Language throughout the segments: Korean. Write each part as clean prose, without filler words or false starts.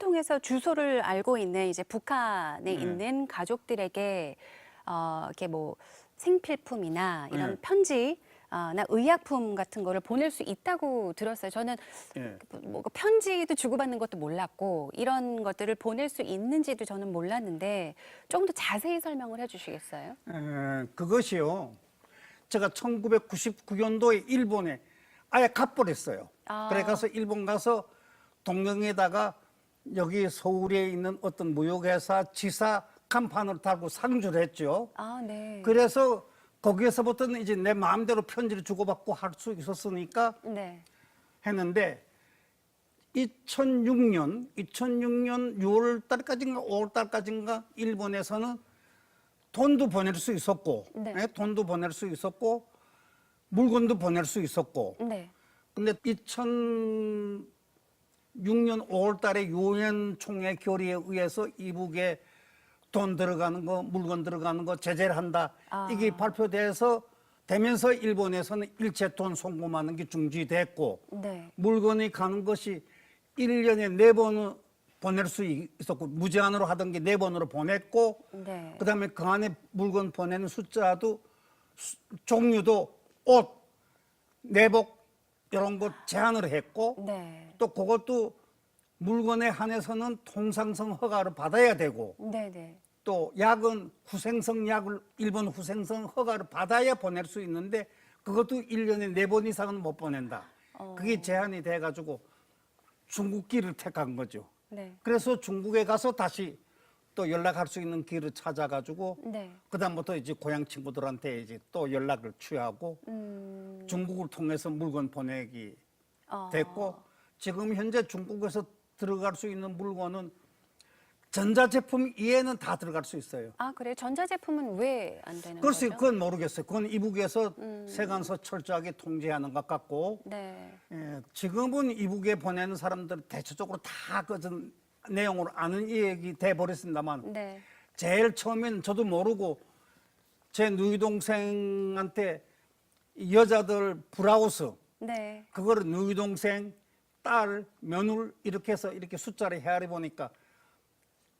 통해서 주소를 알고 있는 이제 북한에 네. 있는 가족들에게 이렇게 뭐 생필품이나 이런 네. 편지 나 의약품 같은 거를 보낼 수 있다고 들었어요. 저는 예. 뭐 편지도 주고받는 것도 몰랐고 이런 것들을 보낼 수 있는지도 저는 몰랐는데 조금 더 자세히 설명을 해주시겠어요? 그것이요. 제가 1999년도에 일본에 아예 가버렸어요. 아. 그래 가서 일본 가서 동경에다가 여기 서울에 있는 어떤 무역회사 지사 간판을 달고 상주를 했죠. 아, 네. 그래서 거기에서부터는 이제 내 마음대로 편지를 주고받고 할 수 있었으니까 네. 했는데 2006년 6월 달까지인가 5월 달까지인가 일본에서는 돈도 보낼 수 있었고, 네. 예, 돈도 보낼 수 있었고, 물건도 보낼 수 있었고. 네. 근데 2006년 5월 달에 유엔 총회 결의에 의해서 이북에 돈 들어가는 거, 물건 들어가는 거 제재를 한다. 이게 발표돼서 되면서 일본에서는 일체 돈 송금하는 게 중지됐고, 네. 물건이 가는 것이 1년에 4번은 보낼 수 있었고, 무제한으로 하던 게 4번으로 보냈고, 네. 그다음에 그 안에 물건 보내는 숫자도 종류도 옷, 내복 이런 거 제한을 했고, 네. 또 그것도 물건에 한해서는 통상성 허가를 받아야 되고, 네. 네. 또 약은 후생성 약을 일본 후생성 허가를 받아야 보낼 수 있는데 그것도 1년에 4번 이상은 못 보낸다. 그게 제한이 돼가지고 중국길을 택한 거죠. 네. 그래서 중국에 가서 다시 또 연락할 수 있는 길을 찾아가지고 네. 그다음부터 이제 고향 친구들한테 이제 또 연락을 취하고 중국을 통해서 물건 보내기 됐고 지금 현재 중국에서 들어갈 수 있는 물건은 전자제품 이외에는 다 들어갈 수 있어요. 아, 그래요? 전자제품은 왜 안 되는 글쎄, 거죠? 그건 모르겠어요. 그건 이북에서 세관서 철저하게 통제하는 것 같고, 네. 지금은 이북에 보내는 사람들 대체적으로 다 그전 내용으로 아는 얘기 돼 버렸습니다만, 네. 제일 처음엔 저도 모르고 제 누이 동생한테 여자들 브라우스 네. 그거를 누이 동생, 딸, 며느리 이렇게 해서 이렇게 숫자를 헤아려 보니까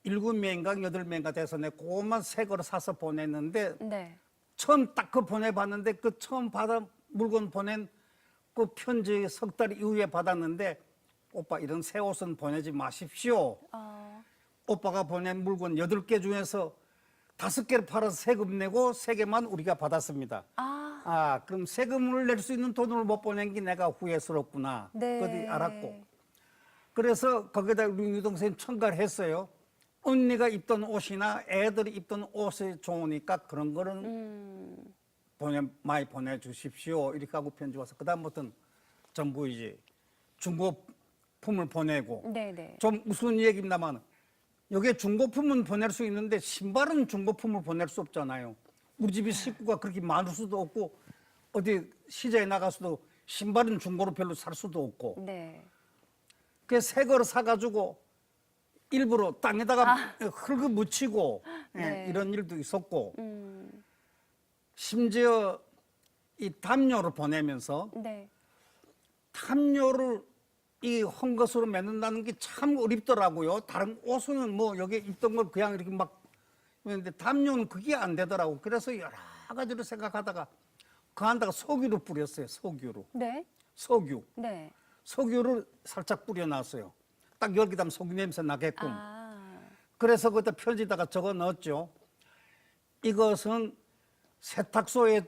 7명인가 8명인가 돼서 내가 그것만 새 거를 사서 보냈는데 네. 처음 딱 그 보내봤는데 그 처음 받아 물건 보낸 그 편지 석 달 이후에 받았는데 오빠 이런 새 옷은 보내지 마십시오. 오빠가 보낸 물건 8개 중에서 5개를 팔아서 세금 내고 3개만 우리가 받았습니다. 그럼 세금을 낼 수 있는 돈을 못 보낸 게 내가 후회스럽구나. 네. 그것도 알았고. 그래서 거기다 우리 동생이 첨가를 했어요. 언니가 입던 옷이나 애들이 입던 옷이 좋으니까 그런 거는 많이 보내주십시오. 이렇게 하고 편지 와서 그다음부터는 전부 이제 중고품을 보내고 네네. 좀 무슨 얘기입니다만 여기에 중고품은 보낼 수 있는데 신발은 중고품을 보낼 수 없잖아요. 우리 집이 식구가 그렇게 많을 수도 없고 어디 시장에 나가서도 신발은 중고로 별로 살 수도 없고 네. 그래서 새 거를 사가지고 일부러 땅에다가 흙을 묻히고 네. 이런 일도 있었고 심지어 이 담요를 보내면서 네. 담요를 이 헝겊으로 맺는다는 게 참 어렵더라고요. 다른 옷은 뭐 여기 입던 걸 그냥 이렇게 막 했는데 담요는 그게 안 되더라고. 그래서 여러 가지로 생각하다가 그 안다가 석유를 뿌렸어요. 석유로. 네. 석유. 네. 석유를 살짝 뿌려놨어요. 딱 열기다면 석유 냄새 나게끔. 아. 그래서 그때 편지다가 적어 넣었죠. 이것은 세탁소에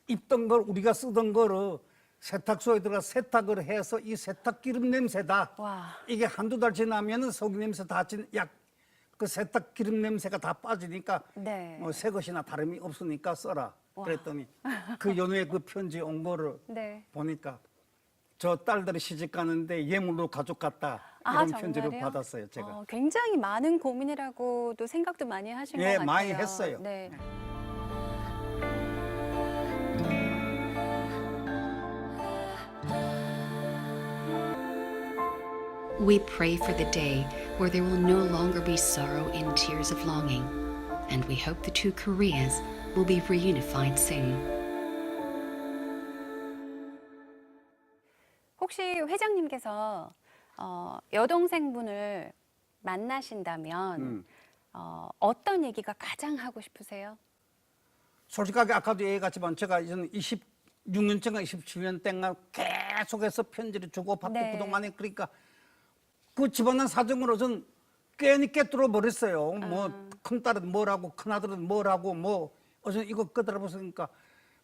입던 걸 우리가 쓰던 거를 세탁소에 들어가 세탁을 해서 이 세탁 기름 냄새다. 와. 이게 한두 달 지나면은 석유 냄새 그 세탁 기름 냄새가 다 빠지니까 네. 뭐 새 것이나 다름이 없으니까 써라. 그랬더니 그 연후에 그 편지 온 거를 네. 보니까 저 딸들이 시집 가는데 예물로 가져갔다. 이런 편지를 정말요? 받았어요, 제가. 굉장히 많은 고민이라고 또 생각도 많이 하신 것 예, 같아요. 많이 했어요. 네. We pray for the day where there will no longer be sorrow and tears of longing, and we hope the two Koreas will be reunified soon. 혹시 회장님께서 여동생분을 만나신다면 어떤 얘기가 가장 하고 싶으세요? 솔직하게 아까도 얘기했지만 제가 이제는 26년째가 27년 땡가 계속해서 편지를 주고받고 네. 그동안에 그러니까 그 집안의 사정으로 전 괜히 깨뚫어 버렸어요. 뭐 큰딸은 뭐라고 큰아들은 뭐라고 뭐 어제 이거 끄달아 보니까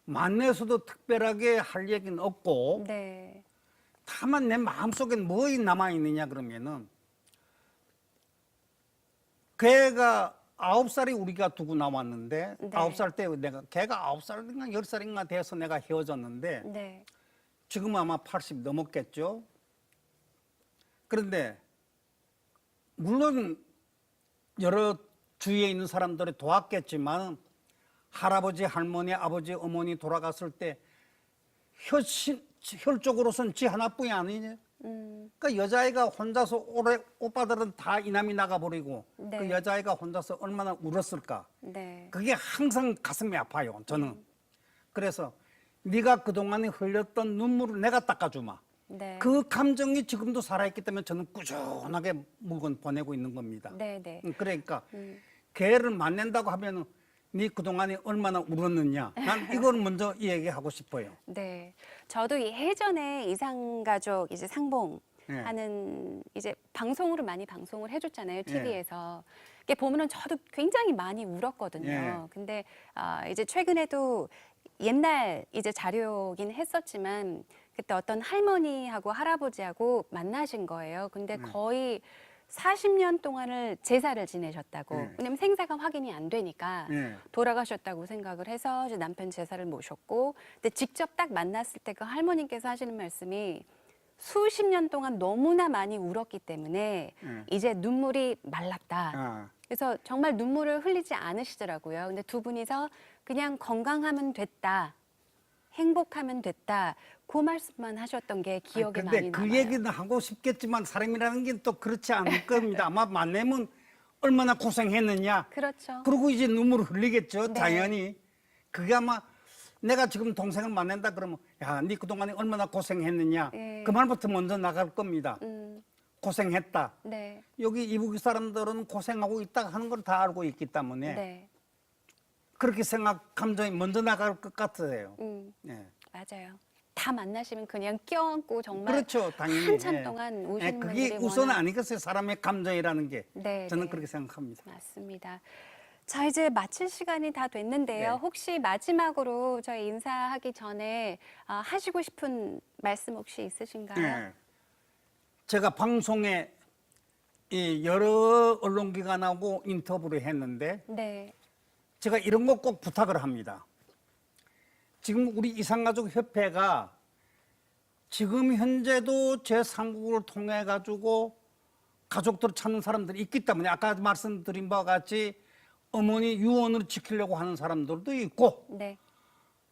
만나서도 특별하게 할 얘기는 없고 네. 다만 내 마음속엔 뭐 남아있느냐 그러면은 걔가 9살이 우리가 두고 나왔는데 네. 9살 때 걔가 9살인가 10살인가 돼서 내가 헤어졌는데 네. 지금 아마 80 넘었겠죠. 그런데 물론 여러 주위에 있는 사람들이 도왔겠지만 할아버지, 할머니, 아버지, 어머니 돌아갔을 때 혈적으로선 지 하나뿐이 아니냐. 그러니까 여자아이가 혼자서 오빠들은 다 이남이 나가버리고 네. 그 여자아이가 혼자서 얼마나 울었을까. 네. 그게 항상 가슴이 아파요. 저는. 그래서 네가 그동안에 흘렸던 눈물을 내가 닦아주마. 네. 그 감정이 지금도 살아있기 때문에 저는 꾸준하게 물건 보내고 있는 겁니다. 네. 네. 그러니까 걔를 만난다고 하면은 네 그동안에 얼마나 울었느냐. 난 이걸 먼저 얘기하고 싶어요. 네. 저도 예전에 이상가족 이제 상봉 예. 하는 이제 방송으로 많이 방송을 해줬잖아요. 예. TV에서. 이게 보면은 저도 굉장히 많이 울었거든요. 예. 근데 이제 최근에도 옛날 이제 자료긴 했었지만 그때 어떤 할머니하고 할아버지하고 만나신 거예요. 근데 거의 40년 동안을 제사를 지내셨다고. 네. 왜냐면 생사가 확인이 안 되니까 네. 돌아가셨다고 생각을 해서 이제 남편 제사를 모셨고, 근데 직접 딱 만났을 때 그 할머니께서 하시는 말씀이 수십 년 동안 너무나 많이 울었기 때문에 네. 이제 눈물이 말랐다. 아, 그래서 정말 눈물을 흘리지 않으시더라고요. 근데 두 분이서 그냥 건강하면 됐다. 행복하면 됐다. 그 말씀만 하셨던 게 기억에 근데 많이 그 남아요. 얘기는 하고 싶겠지만 사람이라는 게 또 그렇지 않을 겁니다. 아마 만나면 얼마나 고생했느냐. 그렇죠. 그리고 이제 눈물을 흘리겠죠. 네. 당연히. 그게 아마 내가 지금 동생을 만난다 그러면 야, 네 그동안에 얼마나 고생했느냐. 예. 그 말부터 먼저 나갈 겁니다. 고생했다. 네. 여기 이북 사람들은 고생하고 있다 하는 걸 다 알고 있기 때문에 네. 그렇게 감정이 먼저 나갈 것 같아요. 네. 맞아요. 다 만나시면 그냥 껴안고 정말 그렇죠, 당연히. 한참 예. 동안 예, 우시는 그게 분들이 우선 워낙 아니겠어요. 사람의 감정이라는 게. 네, 저는 네. 그렇게 생각합니다. 맞습니다. 자, 이제 마칠 시간이 다 됐는데요. 네. 혹시 마지막으로 저희 인사하기 전에 하시고 싶은 말씀 혹시 있으신가요? 예. 제가 방송에 이 여러 언론기관하고 인터뷰를 했는데 네. 제가 이런 거 꼭 부탁을 합니다. 지금 우리 이산가족협회가 지금 현재도 제3국을 통해 가지고 가족들을 찾는 사람들이 있기 때문에 아까 말씀드린 바와 같이 어머니 유언을 지키려고 하는 사람들도 있고 네.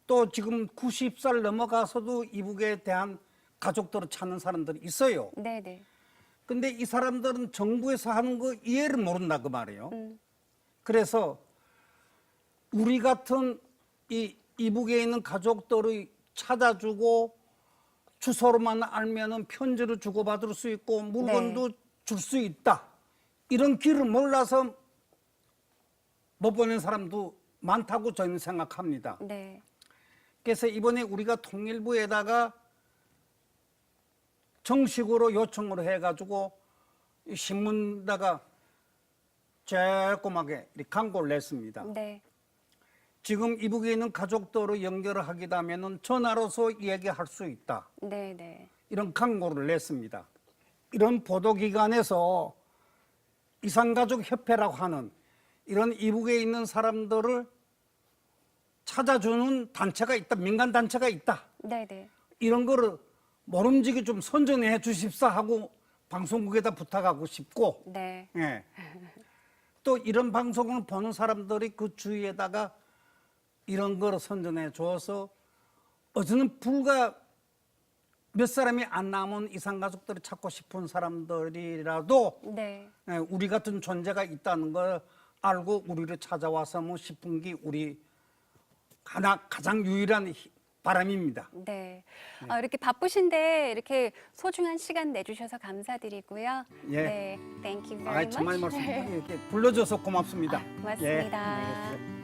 또 지금 90살 넘어가서도 이북에 대한 가족들을 찾는 사람들이 있어요. 네, 네. 근데 이 사람들은 정부에서 하는 거 이해를 모른다 그 말이에요. 그래서 우리 같은 이 이북에 있는 가족들을 찾아주고 주소로만 알면은 편지를 주고받을 수 있고 물건도 줄 수 있다. 이런 길을 몰라서 못 보낸 사람도 많다고 저는 생각합니다. 네. 그래서 이번에 우리가 통일부에다가 정식으로 요청을 해가지고 이 신문다가 조그맣게 이렇게 광고를 냈습니다. 네. 지금 이북에 있는 가족들을 연결을 하기도 하면은 전화로서 얘기할 수 있다. 네, 네. 이런 광고를 냈습니다. 이런 보도기관에서 이산가족협회라고 하는 이런 이북에 있는 사람들을 찾아주는 단체가 있다. 민간단체가 있다. 네, 네. 이런 거를 모름지기 좀 선전해 주십사 하고 방송국에다 부탁하고 싶고 네. 예. 또 이런 방송을 보는 사람들이 그 주위에다가 이런 거를 선전해 줘서 어제는 불과 몇 사람이 안 남은 이산가족들을 찾고 싶은 사람들이라도 네. 예, 우리 같은 존재가 있다는 걸 알고 우리를 찾아와서 뭐 싶은 게 우리 가장 유일한 바람입니다. 네. 이렇게 바쁘신데 이렇게 소중한 시간 내주셔서 감사드리고요. 예. 네. Thank you very much. 정말 말씀 이렇게 불러줘서 고맙습니다. 고맙습니다. 예, 안녕히 계십시오.